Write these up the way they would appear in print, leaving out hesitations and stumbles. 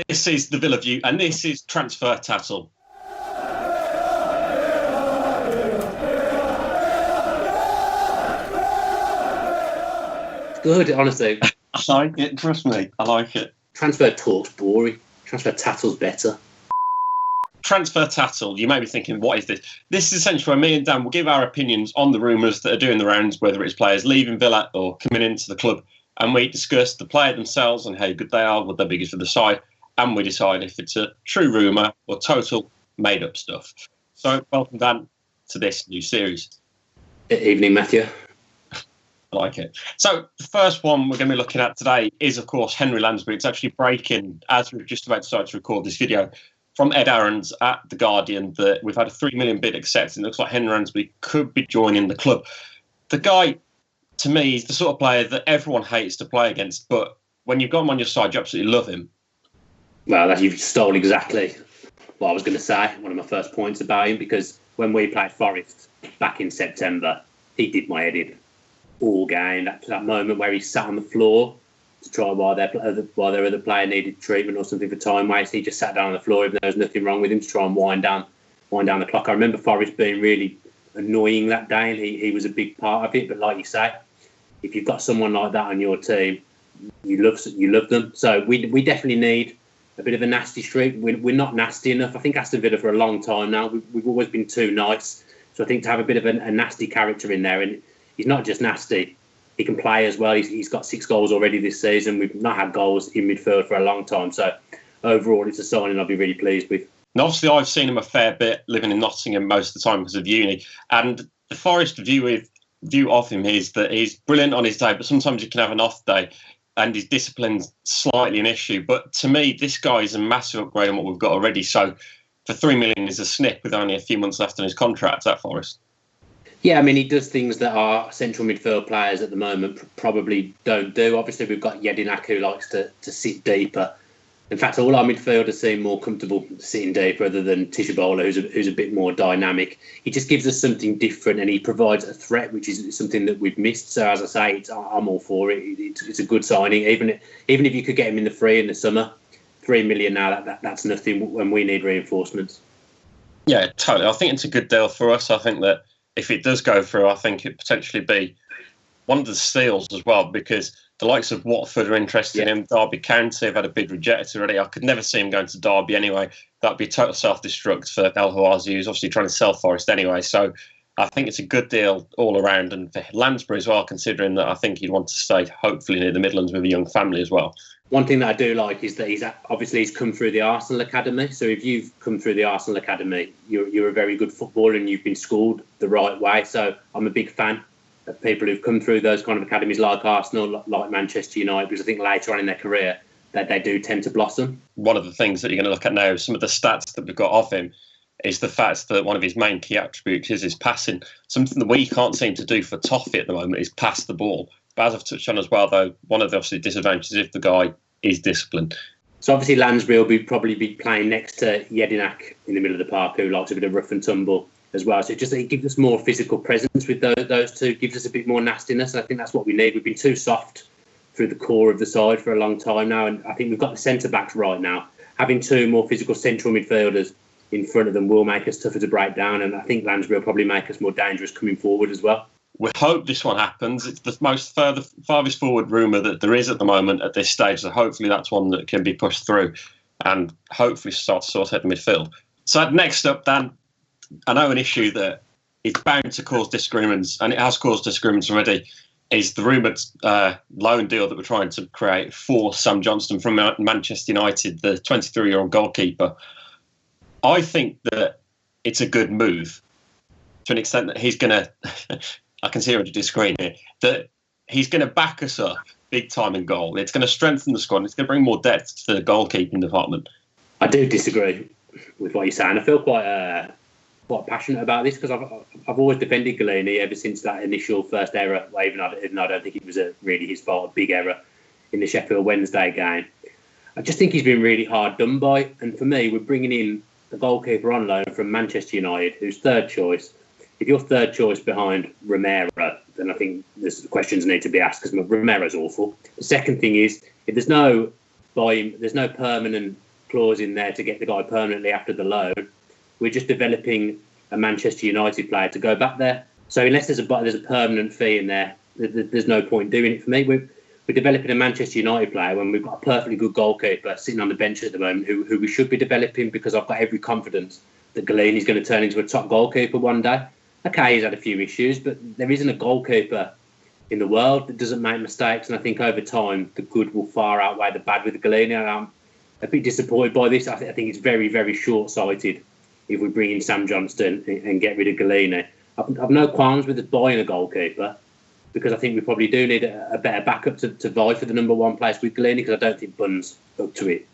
This is the Villa View, and this is Transfer Tattle. Good, honestly. I like it, trust me, I like it. Transfer talk's boring. Transfer tattle's better. Transfer Tattle, you may be thinking, what is this? This is essentially where me and Dan will give our opinions on the rumours that are doing the rounds, whether it's players leaving Villa or coming into the club, and we discuss the player themselves and how good they are, what they're biggest for the side, and we decide if it's a true rumour or total made-up stuff. So, welcome, Dan, to this new series. Evening, Matthew. I like it. So, the first one we're going to be looking at today is, of course, Henri Lansbury. It's actually breaking, as we've just about decided to record this video, from Ed Aarons at The Guardian, that we've had a $3 million bid accepted. It looks like Henri Lansbury could be joining the club. The guy, to me, is the sort of player that everyone hates to play against, but when you've got him on your side, you absolutely love him. Well, you've stolen exactly what I was going to say, one of my first points about him, because when we played Forest back in September, he did my head in all game. That moment where he sat on the floor to try while their other player needed treatment or something for time waste, he just sat down on the floor even though there was nothing wrong with him, to try and wind down the clock. I remember Forest being really annoying that day, and he was a big part of it. But like you say, if you've got someone like that on your team, you love them. So we definitely need a bit of a nasty streak. We're not nasty enough. I think Aston Villa for a long time now, we've always been too nice. So I think to have a bit of a nasty character in there, and he's not just nasty, he can play as well. He's got 6 goals already this season. We've not had goals in midfield for a long time. So overall, it's a signing I'll be really pleased with. And obviously, I've seen him a fair bit living in Nottingham most of the time because of uni. And the Forest view of him is that he's brilliant on his day, but sometimes you can have an off day, and his discipline's slightly an issue. But to me, this guy is a massive upgrade on what we've got already. So for $3 million is a snip with only a few months left on his contract at Forest. Yeah, I mean, he does things that our central midfield players at the moment probably don't do. Obviously, we've got Jedinak, who likes to sit deeper. In fact, all our midfielders seem more comfortable sitting deeper other than Tishabola, who's a bit more dynamic. He just gives us something different, and he provides a threat, which is something that we've missed. So, as I say, I'm all for it. It's a good signing. Even if you could get him in the free in the summer, $3 million now, that's nothing when we need reinforcements. Yeah, totally. I think it's a good deal for us. I think that if it does go through, I think it'd potentially be one of the steals as well, because the likes of Watford are interested in him. Derby County have had a bid rejected already. I could never see him going to Derby anyway. That'd be total self-destruct for El Hawazi, who's obviously trying to sell Forest anyway. So I think it's a good deal all around. And for Lansbury as well, considering that I think he'd want to stay hopefully near the Midlands with a young family as well. One thing that I do like is that he's come through the Arsenal Academy. So if you've come through the Arsenal Academy, you're a very good footballer and you've been schooled the right way. So I'm a big fan of people who've come through those kind of academies like Arsenal, like Manchester United, because I think later on in their career that they do tend to blossom. One of the things that you're going to look at now, some of the stats that we've got of him, is the fact that one of his main key attributes is his passing. Something that we can't seem to do for Toffee at the moment is pass the ball. But as I've touched on as well, though, one of the obviously disadvantages if the guy is disciplined. So obviously Lansbury will probably be playing next to Jedinak in the middle of the park, who likes a bit of rough and tumble as well. So it gives us more physical presence with those two, gives us a bit more nastiness. And I think that's what we need. We've been too soft through the core of the side for a long time now. And I think we've got the centre-backs right now. Having 2 more physical central midfielders in front of them will make us tougher to break down. And I think Lansbury will probably make us more dangerous coming forward as well. We hope this one happens. It's the most farthest forward rumour that there is at the moment at this stage. So hopefully that's one that can be pushed through and hopefully start to sort out the midfield. So next up, Dan, I know an issue that is bound to cause disagreements, and it has caused disagreements already, is the rumoured loan deal that we're trying to create for Sam Johnstone from Manchester United, the 23-year-old goalkeeper. I think that it's a good move to an extent that he's going to... I can see everybody disagreeing here, that he's going to back us up big time in goal. It's going to strengthen the squad. And it's going to bring more depth to the goalkeeping department. I do disagree with what you're saying. I feel quite passionate about this because I've always defended Galini ever since that initial first error, even though I don't think it was really his fault, a big error in the Sheffield Wednesday game. I just think he's been really hard done by. And for me, we're bringing in the goalkeeper on loan from Manchester United, who's third choice. If you're third choice behind Romero, then I think there's questions need to be asked because Romero's awful. The second thing is, if there's no buy him. There's no permanent clause in there to get the guy permanently after the loan. We're just developing a Manchester United player to go back there. So unless there's a permanent fee in there, there's no point doing it for me. We're developing a Manchester United player when we've got a perfectly good goalkeeper sitting on the bench at the moment who we should be developing, because I've got every confidence that Galini's going to turn into a top goalkeeper one day. Okay, he's had a few issues, but there isn't a goalkeeper in the world that doesn't make mistakes, and I think over time the good will far outweigh the bad with Galini. And I'm a bit disappointed by this. I think it's very, very short-sighted if we bring in Sam Johnstone and get rid of Galini. I've no qualms with buying a goalkeeper, because I think we probably do need a better backup to vie for the number one place with Galini, because I don't think Bunn's up to it,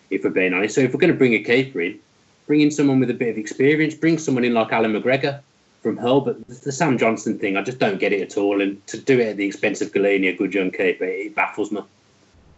if we're being honest. So if we're going to bring a keeper in, bring in someone with a bit of experience, bring someone in like Alan McGregor from Hull. But the Sam Johnstone thing, I just don't get it at all. And to do it at the expense of Galini, a good young keeper, it baffles me.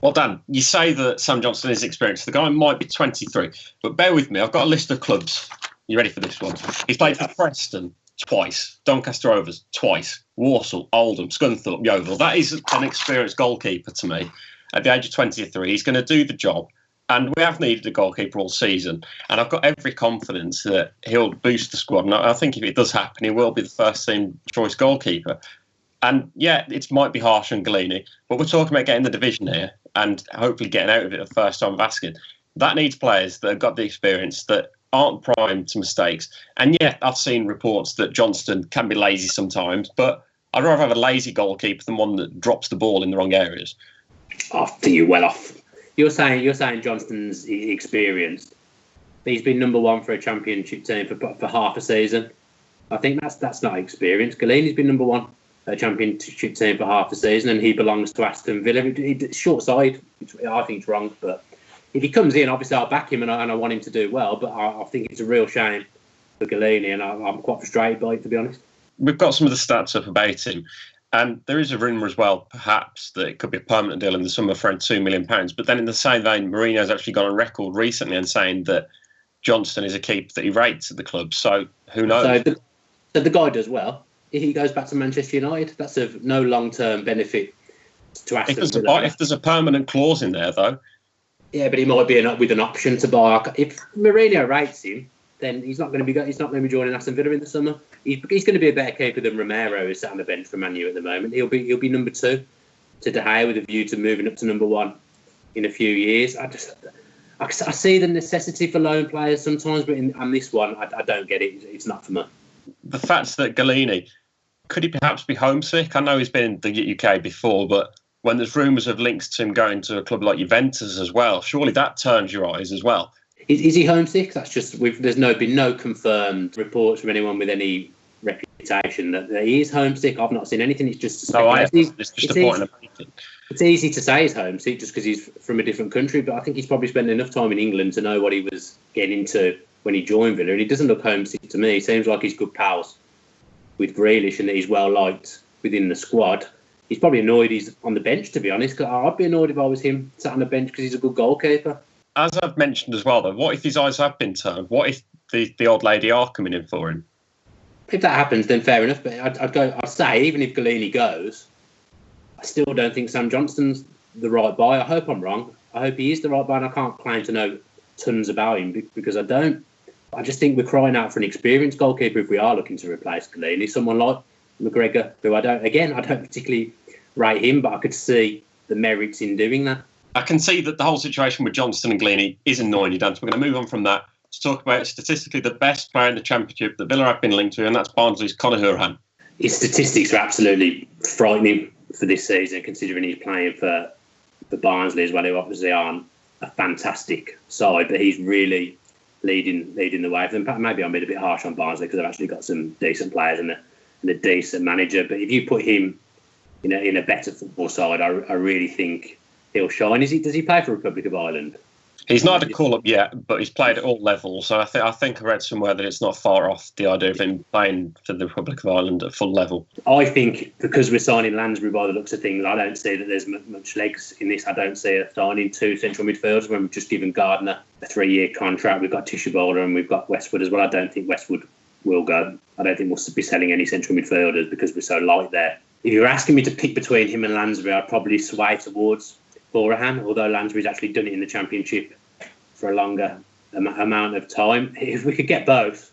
Well, Dan, you say that Sam Johnstone is experienced. The guy might be 23, but bear with me. I've got a list of clubs. You ready for this one? He's played for Preston twice, Doncaster Rovers twice, Walsall, Oldham, Scunthorpe, Yeovil. That is an experienced goalkeeper to me. At the age of 23, he's going to do the job. And we have needed a goalkeeper all season. And I've got every confidence that he'll boost the squad. And I think if it does happen, he will be the first team choice goalkeeper. And yeah, it might be harsh on Galini, but we're talking about getting the division here and hopefully getting out of it the first time of asking. That needs players that have got the experience, that aren't primed to mistakes. And yeah, I've seen reports that Johnston can be lazy sometimes, but I'd rather have a lazy goalkeeper than one that drops the ball in the wrong areas. I think you're well off. You're saying Johnston's experienced. He's been number one for a championship team for half a season. I think that's not experience. Galini's been number one a championship team for half a season, and he belongs to Aston Villa. It's short side. I think it's wrong, but if he comes in, obviously I'll back him and I want him to do well. But I think it's a real shame for Galini, and I'm quite frustrated by it, to be honest. We've got some of the stats up about him. And there is a rumour as well, perhaps, that it could be a permanent deal in the summer for around £2 million. But then in the same vein, Mourinho's actually gone on record recently and saying that Johnston is a keeper that he rates at the club. So who knows? So the guy does well. If he goes back to Manchester United, that's of no long-term benefit to Aston. If there's a permanent clause in there, though. Yeah, but he might be with an option to buy. If Mourinho rates him, then he's not going to be joining Aston Villa in the summer. He's going to be a better keeper than Romero, who's sat on the bench for Man U at the moment. He'll be number 2 to De Gea with a view to moving up to number 1 in a few years. I see the necessity for loan players sometimes, but on this one, I don't get it. It's not for me. The fact that Galini, could he perhaps be homesick? I know he's been in the UK before, but when there's rumours of links to him going to a club like Juventus as well, surely that turns your eyes as well. Is he homesick? That's just there's been no confirmed reports from anyone with any reputation that he is homesick. I've not seen anything. It's just it's just a point of opinion. It's easy to say he's homesick just because he's from a different country, but I think he's probably spent enough time in England to know what he was getting into when he joined Villa, and he doesn't look homesick to me. He seems like he's good pals with Grealish and that he's well liked within the squad. He's probably annoyed he's on the bench, to be honest, because I'd be annoyed if I was him sat on the bench because he's a good goalkeeper. As I've mentioned as well, though, what if his eyes have been turned? What if the old lady are coming in for him? If that happens, then fair enough. But I'd say, even if Galini goes, I still don't think Sam Johnston's the right buy. I hope I'm wrong. I hope he is the right buy, and I can't claim to know tons about him because I don't. I just think we're crying out for an experienced goalkeeper if we are looking to replace Galini. Someone like McGregor, who I don't particularly rate him, but I could see the merits in doing that. I can see that the whole situation with Johnston and Galini is annoying you, Dan. So we're going to move on from that to talk about statistically the best player in the Championship that Villa have been linked to, and that's Barnsley's Conor Hourihane. His statistics are absolutely frightening for this season, considering he's playing for Barnsley as well, who obviously aren't a fantastic side, but he's really leading the way for them. Maybe I'm being a bit harsh on Barnsley because they've actually got some decent players and a decent manager, but if you put him in a better football side, I really think he'll shine. Does he play for Republic of Ireland? He's not had a call-up yet, but he's played at all levels. So I think I read somewhere that it's not far off the idea of him playing for the Republic of Ireland at full level. I think because we're signing Lansbury by the looks of things, I don't see that there's much legs in this. I don't see us signing 2 central midfielders when we've just given Gardner a 3-year contract. We've got Tishabola and we've got Westwood as well. I don't think Westwood will go. I don't think we'll be selling any central midfielders because we're so light there. If you're asking me to pick between him and Lansbury, I'd probably sway towards Hourihane, although Lansbury's actually done it in the Championship for a longer amount of time. If we could get both,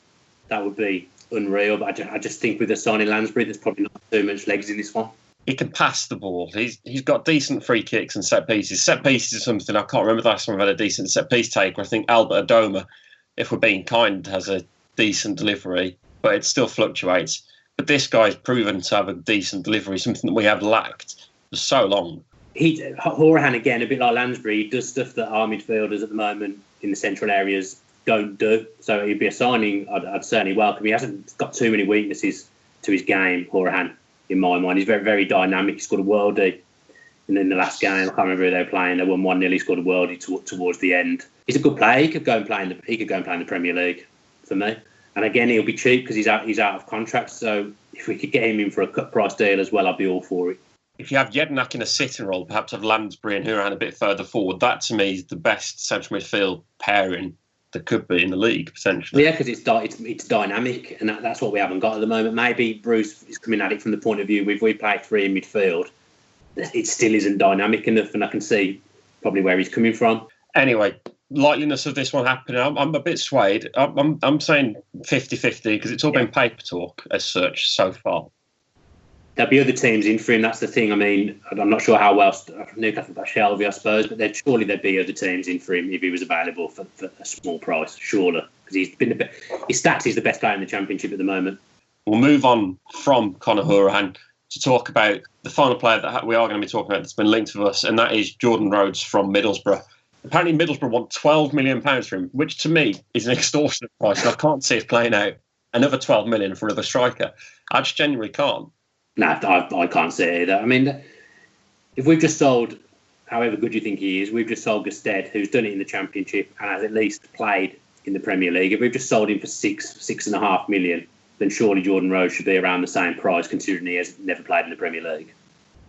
that would be unreal. But I just think with the signing Lansbury, there's probably not too much legs in this one. He can pass the ball. He's got decent free kicks and set pieces. Set pieces is something I can't remember the last time I've had a decent set piece taker. I think Albert Adoma, if we're being kind, has a decent delivery, but it still fluctuates. But this guy's proven to have a decent delivery, something that we have lacked for so long. Hourihane, again, a bit like Lansbury, he does stuff that our midfielders at the moment in the central areas don't do. So he'd be a signing I'd certainly welcome. He hasn't got too many weaknesses to his game, Hourihane, in my mind. He's very, very dynamic. He scored a worldie in the last game. I can't remember who they were playing. They won 1-0. He scored a worldie towards the end. He's a good player. He could go and play in the Premier League for me. And again, he'll be cheap because he's out of contract. So if we could get him in for a cut price deal as well, I'd be all for it. If you have Jednak in a sitting role, perhaps have Lansbury and Hourihane a bit further forward, that to me is the best central midfield pairing that could be in the league, potentially. Yeah, because it's dynamic, and that's what we haven't got at the moment. Maybe Bruce is coming at it from the point of view, if we play three in midfield, it still isn't dynamic enough, and I can see probably where he's coming from. Anyway, likeliness of this one happening, I'm a bit swayed. I'm saying 50-50 because it's all been paper talk as such so far. There'll be other teams in for him. That's the thing. I mean, I'm not sure how well Newcastle got Shelby, I suppose, but surely there'd be other teams in for him if he was available for a small price, surely, because his stats is the best player in the Championship at the moment. We'll move on from Conor Hourihane to talk about the final player that we are going to be talking about that's been linked with us, and that is Jordan Rhodes from Middlesbrough. Apparently, Middlesbrough want £12 million for him, which to me is an extortionate price, and I can't see us playing out another £12 million for another striker. I just genuinely can't. No, I can't say either. I mean, if we've just sold, however good you think he is, we've just sold Gusted, who's done it in the Championship and has at least played in the Premier League. If we've just sold him for $6.5 million, then surely Jordan Rhodes should be around the same price, considering he has never played in the Premier League.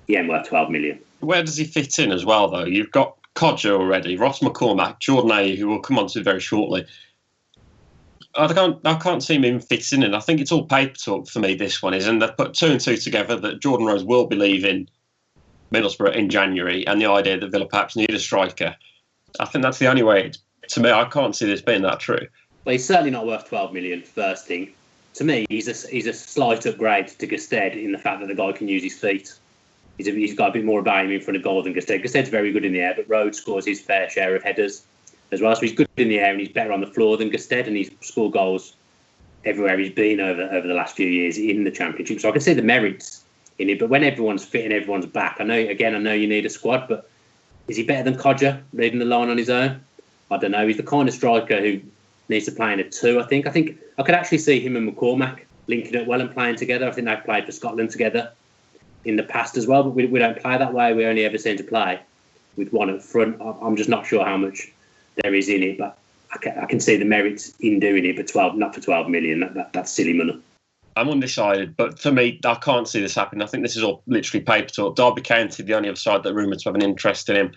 He ain't worth $12 million. Where does he fit in as well, though? You've got Codger already, Ross McCormack, Jordan Ayew, who we'll come on to very shortly. I can't see him even fitting in. I think it's all paper talk for me, this one is. And they've put 2 and 2 together that Jordan Rhodes will be leaving Middlesbrough in January, and the idea that Villa perhaps need a striker. I think that's the only way. To me, I can't see this being that true. Well, he's certainly not worth $12 million, first thing. To me, he's a slight upgrade to Gusted in the fact that the guy can use his feet. He's got a bit more about him in front of goal than Gusted. Gusted's very good in the air, but Rhodes scores his fair share of headers as well. So he's good in the air and he's better on the floor than Gusted, and he's scored goals everywhere he's been over the last few years in the Championship. So I can see the merits in it. But when everyone's fit and everyone's back, I know you need a squad, but is he better than Codger leading the line on his own? I don't know. He's the kind of striker who needs to play in a 2, I think. I think I could actually see him and McCormack linking up well and playing together. I think they've played for Scotland together in the past as well, but we don't play that way. We only ever seem to play with one up front. I'm just not sure how much there is in it, but I can see the merits in doing it, but not for $12 million. That's silly money. I'm undecided, but for me, I can't see this happening. I think this is all literally paper talk. Derby County, the only other side that rumoured to have an interest in him,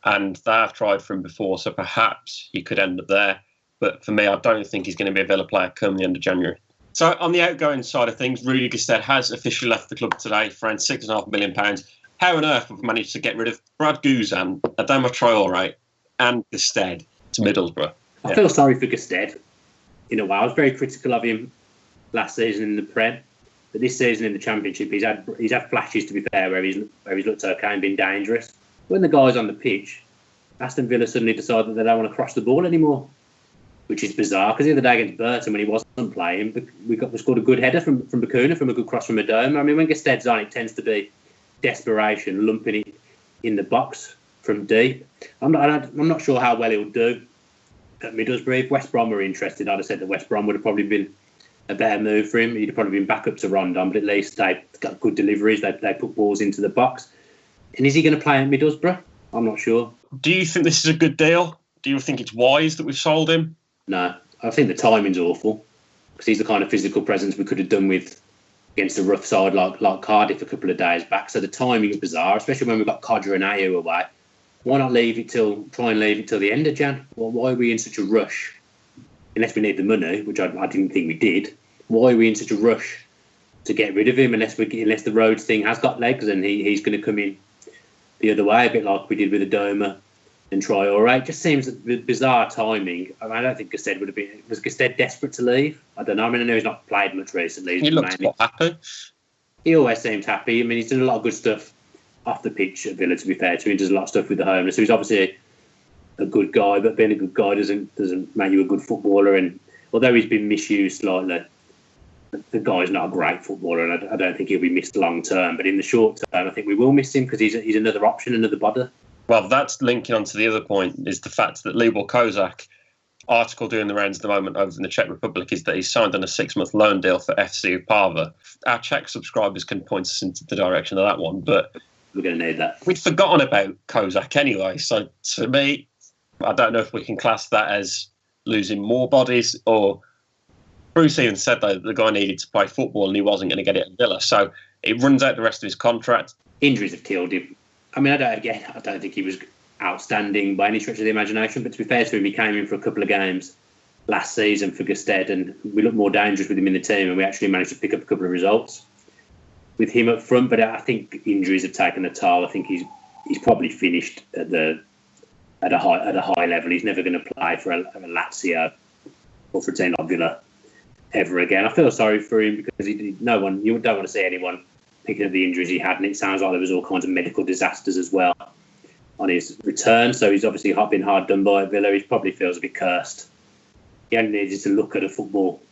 and they have tried for him before, so perhaps he could end up there. But for me, I don't think he's going to be a Villa player come the end of January. So on the outgoing side of things, Rudy Gusted has officially left the club today for around £6.5 million. How on earth have we managed to get rid of Brad Guzan, Adama Traore and Gusted to Middlesbrough? I feel sorry for Gusted in a way. I was very critical of him last season in the Prem, but this season in the Championship, he's had flashes, to be fair, where he's looked okay and been dangerous. When the guy's on the pitch, Aston Villa suddenly decide that they don't want to cross the ball anymore, which is bizarre, because the other day against Burton, when he wasn't playing, we scored a good header from Bacuna, from a good cross from Adoma. I mean, when Gusted's on, it tends to be desperation, lumping it in the box from deep. I'm not sure how well he'll do at Middlesbrough. If West Brom were interested, I'd have said that West Brom would have probably been a better move for him. He'd have probably been back up to Rondon, but at least they've got good deliveries. They put balls into the box. And is he going to play at Middlesbrough? I'm not sure. Do you think this is a good deal? Do you think it's wise that we've sold him? No, I think the timing's awful, because he's the kind of physical presence we could have done with against a rough side like Cardiff a couple of days back. So the timing is bizarre, especially when we've got Codger and Ayew away. Why not try and leave it till the end of Jan? Well, why are we in such a rush? Unless we need the money, which I didn't think we did. Why are we in such a rush to get rid of him unless the Rhodes thing has got legs and he's going to come in the other way, a bit like we did with Adoma and Traore. It just seems that bizarre timing. I don't think Gusted would have been. Was Gusted desperate to leave? I don't know. I mean, I know he's not played much recently. He looks quite happy. He always seems happy. I mean, he's done a lot of good stuff off the pitch at Villa, to be fair to him. He does a lot of stuff with the homeless. So he's obviously a good guy, but being a good guy doesn't make you a good footballer. And although he's been misused slightly, the guy's not a great footballer, and I don't think he'll be missed long term. But in the short term, I think we will miss him because he's another option, another body. Well, that's linking on to the other point, is the fact that Libor Kozak, article doing the rounds at the moment over in the Czech Republic, is that he's signed on a 6-month loan deal for FC Opava. Our Czech subscribers can point us into the direction of that one, but we're going to need that. We'd forgotten about Kozak anyway, so to me, I don't know if we can class that as losing more bodies, or Bruce even said that the guy needed to play football and he wasn't going to get it at Villa, so it runs out the rest of his contract. Injuries have killed him. I mean, I don't think he was outstanding by any stretch of the imagination, but to be fair to him, he came in for a couple of games last season for Gusted, and we looked more dangerous with him in the team, and we actually managed to pick up a couple of results with him up front. But I think injuries have taken a toll. I think he's probably finished at a high level. He's never going to play for a Lazio or for a team like Villa ever again. I feel sorry for him because you don't want to see anyone picking up the injuries he had, and it sounds like there was all kinds of medical disasters as well on his return. So he's obviously been hard done by Villa. He probably feels a bit cursed. He only needed to look at a football,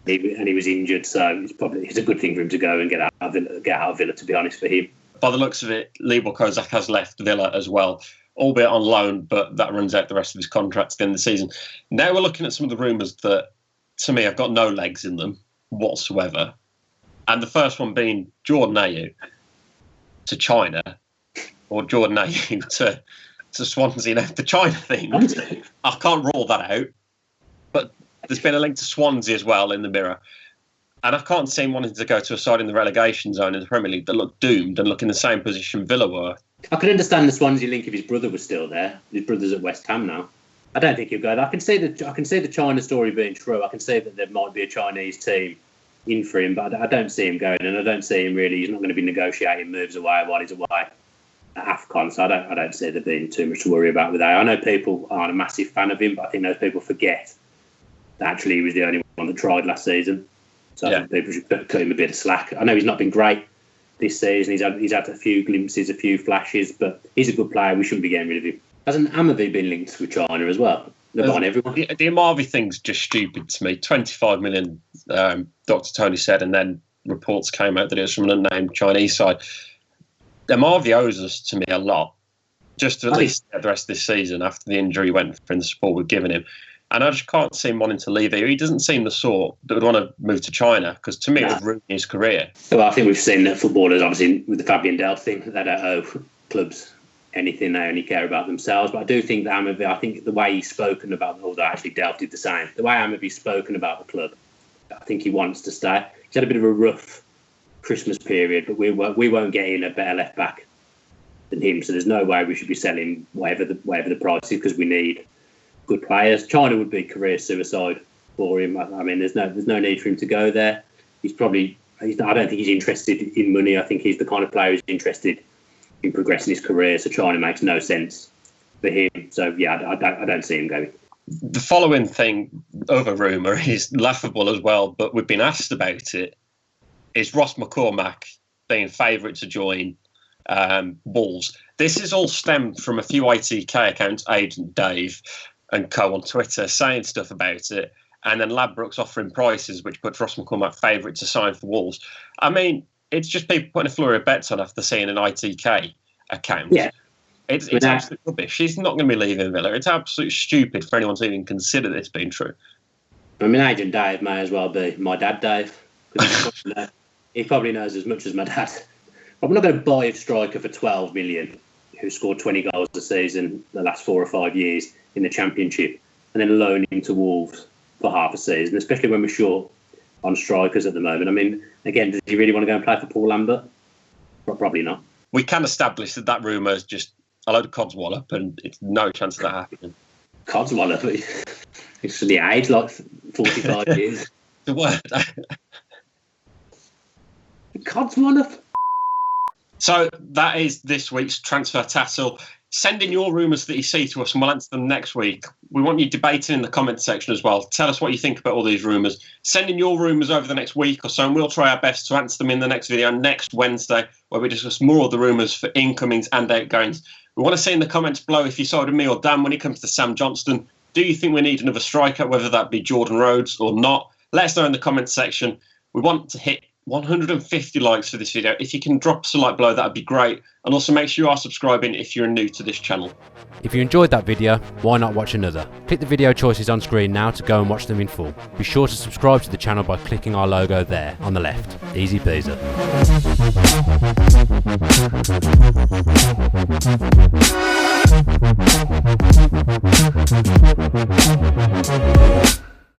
and he was injured. So it's a good thing for him to go and get out of Villa. To be honest, for him. By the looks of it, Libor Kozak has left Villa as well, albeit on loan, but that runs out the rest of his contract at the end of the season. Now we're looking at some of the rumours that, to me, have got no legs in them whatsoever. And the first one being Jordan Ayew to China, or Jordan Ayew to Swansea. Now, the China thing, I can't rule that out. But there's been a link to Swansea as well in the Mirror. And I can't see him wanting to go to a side in the relegation zone in the Premier League that look doomed and look in the same position Villa were. I could understand the Swansea link if his brother was still there. His brother's at West Ham now. I don't think he'll go there. I can see the China story being true. I can see that there might be a Chinese team in for him, but I don't see him going, and I don't see him really. He's not going to be negotiating moves away while he's away at AFCON, so I don't see there being too much to worry about with that. I know people aren't a massive fan of him, but I think those people forget that actually he was the only one that tried last season. So yeah. People should cut him a bit of slack. I know he's not been great this season. He's had a few glimpses, a few flashes, but he's a good player. We shouldn't be getting rid of him. Hasn't Amavi been linked with China as well? They're buying everyone. The Amavi thing's just stupid to me. 25 million, Dr. Tony said, and then reports came out that it was from an unnamed Chinese side. Amavi owes us, to me, a lot, just to at least get the rest of this season after the injury he went for and the support we've given him. And I just can't see him wanting to leave here. He doesn't seem the sort that would want to move to China, because to me it would ruin his career. Well, I think we've seen that footballers, obviously, with the Fabian Delph thing, they don't owe clubs anything. They only care about themselves. But I do think that Amavi, I think the way he's spoken about, although actually Delph did the same, the way Amavi's spoken about the club, I think he wants to stay. He's had a bit of a rough Christmas period, but we won't get in a better left back than him. So there's no way we should be selling whatever the price is, because we need good players. China would be career suicide for him. I mean, there's no need for him to go there. I don't think he's interested in money. I think he's the kind of player who's interested in progressing his career. So China makes no sense for him. So yeah, I don't see him going. The following thing, other rumour, is laughable as well, but we've been asked about it, is Ross McCormack being favourite to join Wolves. This is all stemmed from a few ITK accounts, Agent Dave and co on Twitter, saying stuff about it, and then Ladbrokes offering prices which puts Ross McCormack favourite to sign for Wolves. I mean, it's just people putting a flurry of bets on after seeing an ITK account. Yeah. It's absolute rubbish. She's not going to be leaving Villa. It's absolutely stupid for anyone to even consider this being true. I mean, Agent Dave may as well be my dad, Dave. He probably knows as much as my dad. I'm not going to buy a striker for 12 million who scored 20 goals a season the last 4 or 5 years in the Championship, and then loan him to Wolves for half a season, especially when we're short on strikers at the moment. I mean, again, does he really want to go and play for Paul Lambert? Probably not. We can establish that rumour is just a load of codswallop, and it's no chance of that happening. Codswallop? It's the age, like 45 years. The word. Codswallop? So that is this week's Transfer Tattle. Send in your rumours that you see to us and we'll answer them next week. We want you debating in the comments section as well. Tell us what you think about all these rumours. Send in your rumours over the next week or so and we'll try our best to answer them in the next video next Wednesday, where we discuss more of the rumours for incomings and outgoings. We want to see in the comments below if you side with me or Dan when it comes to Sam Johnstone. Do you think we need another striker, whether that be Jordan Rhodes or not? Let us know in the comments section. We want to hit 150 likes for this video. If you can drop us a like below, that'd be great. And also make sure you are subscribing if you're new to this channel. If you enjoyed that video, why not watch another? Click the video choices on screen now to go and watch them in full. Be sure to subscribe to the channel by clicking our logo there on the left. Easy peasy.